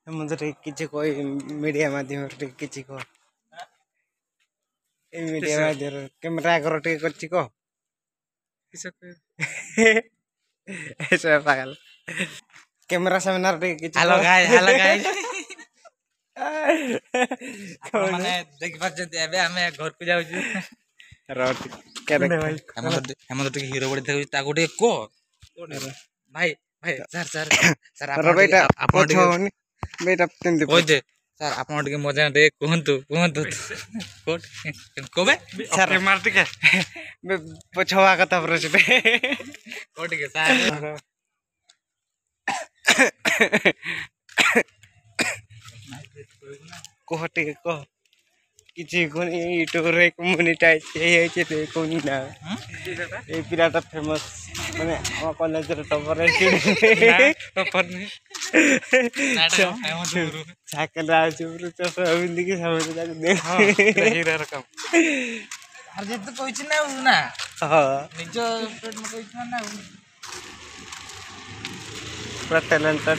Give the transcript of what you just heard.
मुझे किसी कोई मीडिया माध्यम किसी को मीडिया माध्यम कैमरा करो टे करछि को ऐसा पागल कैमरा सामने रे किछि हेलो गाइस माने देख पाछते एबे हमें घर को जाउ छी रोट केरे हम तो हीरो बड़ी देखु ताको टे को भाई भाई सर सर सर रो बेटा अपन बेटा केंदे कोइ दे सर अपन टे मजा दे कहंतु कहंतु कोट कोबे सर मार टिके पछवा कथा प्रश्न कोट के सर कोहटे को किछि कोनी यूट्यूब रे मोनेटाइज हे छै ते कोनी ना ए पिराटा फेमस माने हम कॉलेज रे टॉपर रे टॉपर ने साइकिल राज गुरु तो अबिंद की समझ लग दे हीरा रकम हर जे तो कोइ छी ना हां निजो पेट में कोइ छी ना पूरा टैलेंटेड